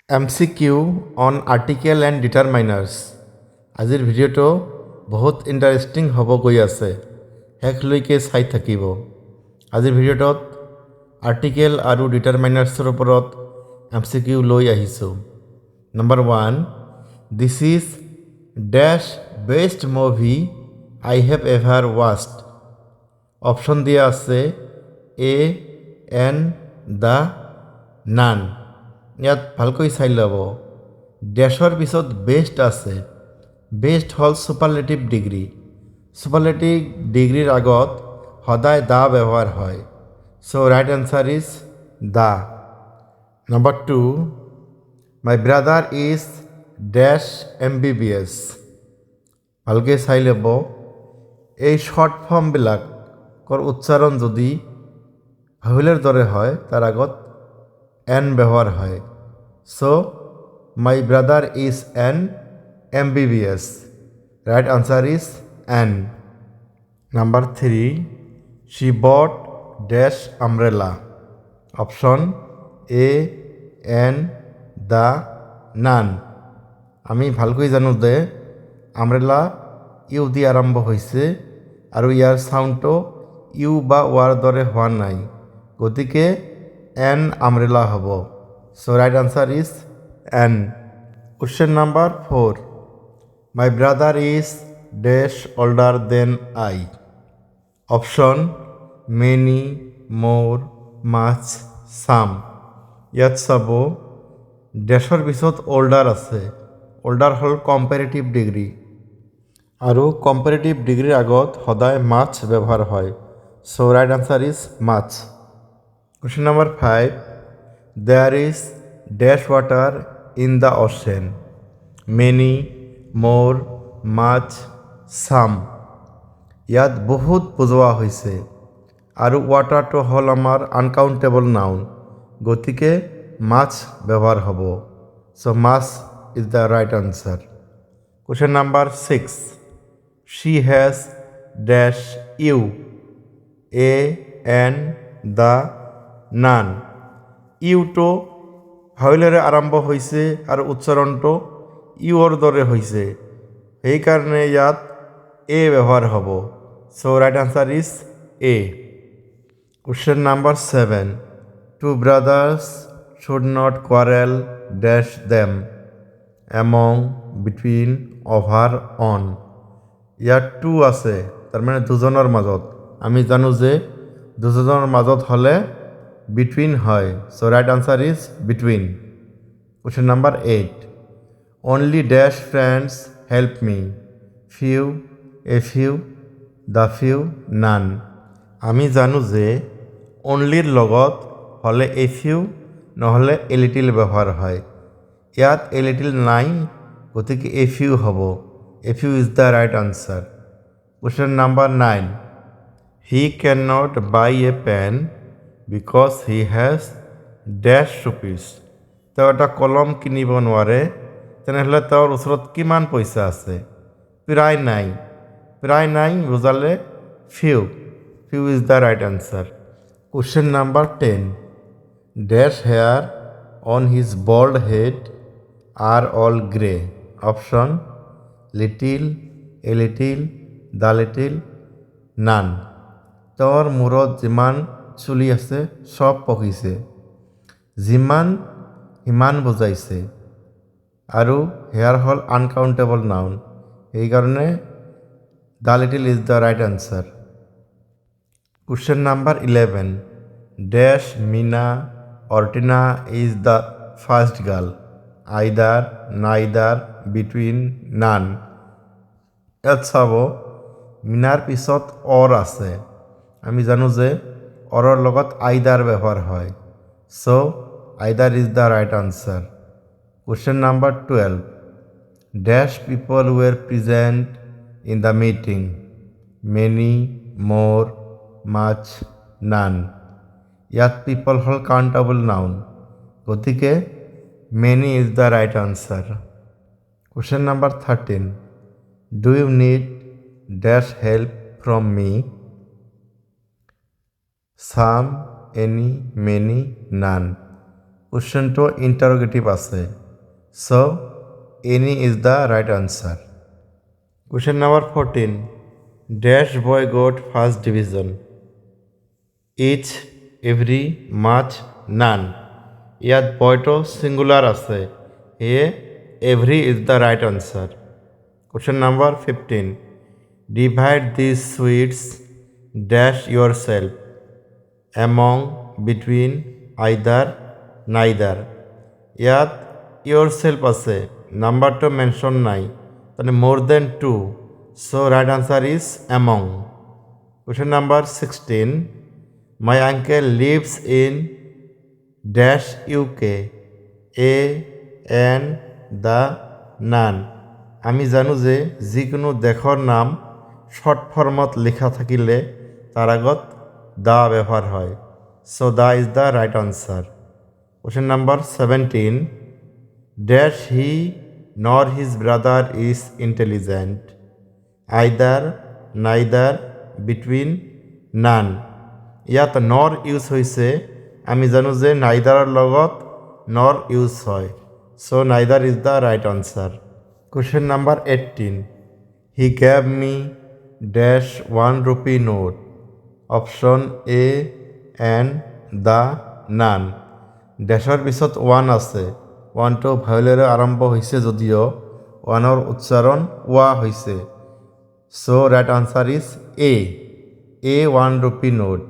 MCQ on article and determiners. আজিৰ ভিডিঅ'টো বহুত ইণ্টাৰেষ্টিং হ'ব গৈ আছে, শেষলৈকে চাই থাকিব। আজিৰ ভিডিঅ'টোত আৰ্টিকেল আৰু ডিটাৰমাইনাৰ্ছৰ ওপৰত MCQ লৈ আহিছোঁ। Number 1, this is dash best movie I have ever watched. Option দিয়া আছে এ, এন, দ্য, নান। ইয়াত ভালকৈ চাই ল'ব। ডেছৰ পিছত বেষ্ট আছে। বেষ্ট হ'ল ছুপাৰলেটিভ ডিগ্ৰী। ছুপাৰলেটিভ ডিগ্ৰীৰ আগত সদায় দা ব্যৱহাৰ হয়। So' right answer is the. Number 2, my brother is dash MBBS। ভালকৈ চাই ল'ব। এই শ্বৰ্ট ফৰ্মবিলাকৰ উচ্চাৰণ যদি ভাৱেলৰ দৰে হয় তাৰ আগত এন ব্যৱহাৰ হয়। So' my brother is an MBBS. Right answer is N. Number 3, she bought dash umbrella. Option A, N, the, none. আমি ভালকৈ জানো যে আমব্ৰেলা ইউ দি আৰম্ভ হৈছে আৰু ইয়াৰ চাউণ্ডটো ইউ বা ৱাৰ দৰে হোৱা নাই, গতিকে এন আমব্ৰেলা হ'ব। So' right answer is an. Question number 4, my brother is dash older than I. Option many, more, much, চাম। ইয়াত চাব ডেছৰ পিছত অল্ডাৰ আছে। অল্ডাৰ হ'ল কম্পেৰেটিভ ডিগ্ৰী আৰু কম্পেৰেটিভ ডিগ্ৰীৰ আগত সদায় মাছ ব্যৱহাৰ হয়। So' right answer is much. Question number 5, there is dash water in the ocean. Many, more, much, চাম। ইয়াত বহুত বুজোৱা হৈছে আৰু ৱাটাৰটো হ'ল আমাৰ আনকাউণ্টেবল নাউন, গতিকে মাছ ব্যৱহাৰ হ'ব। So' much is the right answer. Question number 6, she has dash you. A, an, the, none. ইউটো ভাৱেলেৰে আৰম্ভ হৈছে আৰু উচ্চাৰণটো ইউৰ দৰে হৈছে, সেইকাৰণে ইয়াত এ ব্যৱহাৰ হ'ব। So' right answer is a. Question number 7, two brothers should not quarrel dash them. Among, between, over, on. ইয়াত টু আছে, তাৰমানে দুজনৰ মাজত। আমি জানো যে দুজনৰ মাজত হ'লে বিটুইন হয়। So' right answer is between. Question number 8, only dash friends help me. Few, a few, the few, none. আমি জানো যে অনলিৰ লগত হ'লে এ ফিউ নহ'লে এ লিটিল ব্যৱহাৰ হয়। ইয়াত এ লিটিল নাই, গতিকে এ ফিউ হ'ব। A few is the right answer. Question number 9, he can not buy a pen because he has dash rupees. তেওঁ এটা কলম কিনিব নোৱাৰে, তেনেহ'লে তেওঁৰ ওচৰত কিমান পইচা আছে? প্ৰায় নাই। প্ৰায় নাই বুজালে few. Few is the right answer. Question number 10, dash hair on his bald head are all grey. Option little, a little, the little, none. তেওঁৰ মূৰত যিমান চুলি আছে চব পকিছে। যিমান সিমান বুজাইছে আৰু হেয়াৰ হ'ল আনকাউণ্টেবল নাউন, সেইকাৰণে the little is the right answer. Question number 11, ডেছ মিনা অৰ্টিনা is the first girl. Either, neither, between, none. ইয়াত চাব মিনাৰ পিছত অৰ আছে। আমি জানো যে অৰৰ লগত আইদাৰ ব্যৱহাৰ হয়। So' either is the right answer. Question number 12, dash people were present in the meeting. Many, more, much, none. ইয়াত পিপল হ'ল কাউণ্টেবল নাউন, গতিকে many is the right answer. Question number 13, do you need dash help from me. Some, any, many, none. কুৱেশ্যনটো interrogative আছে। So' any is the right answer. Question number 14, dash boy got first division? Each, every, much, none. ইয়াত বয়টো singular আছে, সেয়ে every is the right answer. Question number 15, divide দিছ সুইটছ ডেছ ইয়ৰ shelf, among, between, আইদাৰ, নাইদাৰ। ইয়াত ইয়ৰ shelf আছে, নাম্বাৰটো মেনশ্যন নাই, মানে মোৰ than 2, so' right answer is among. Question number 16, my uncle lives in dash UK, a, an, the, none. আমি জানো যে যিকোনো দেশৰ নাম শ্বৰ্ট ফৰ্মত লিখা থাকিলে তাৰ আগত দা ব্যৱহাৰ হয়, so' the is the right answer. Question number 17, dash he nor his brother is intelligent, either, neither, between, none. ইয়াত নর ইউজ হৈছে, আমি জানো যে নাইদাৰৰ লগত নর ইউজ হয়, so' neither is the right answer. Question number 18, he gave me dash 1 rupee note, option a, an, the, none. ডেছৰ পিছত 1 আছে, 1টো ভাৱেলেৰে আৰম্ভ হৈছে যদিও 1ৰ উচ্চাৰণ ৱা হৈছে, so' right answer is a, 1 rupee note.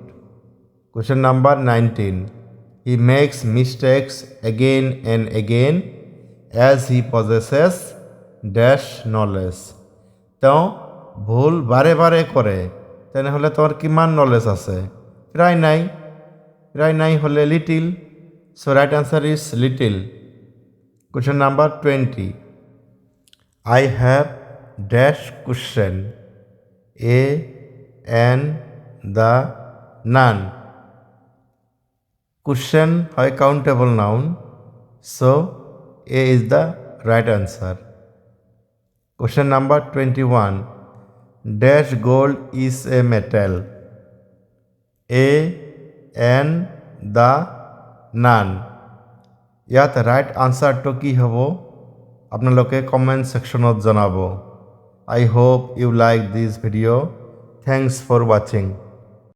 Question number 19, he makes mistakes again and again as he possesses dash knowledge. তেওঁ ভুল বাৰে বাৰে কৰে, তেনেহ'লে তেওঁৰ কিমান নলেজ আছে? প্ৰায় নাই, প্ৰায় নাই হ'লে লিটিল, চ' right answer is little. Question number 20, I have dash question, a, n, the, none. Question হয় countable noun, so a is the right answer. Question number 21, dash gold is a metal, a, n, the, none. ইয়াত right আনচাৰটো কি হ'ব আপোনালোকে comment ছেকশ্যনত জনাব। I hope you like this video'. Thanks for ৱাচিং।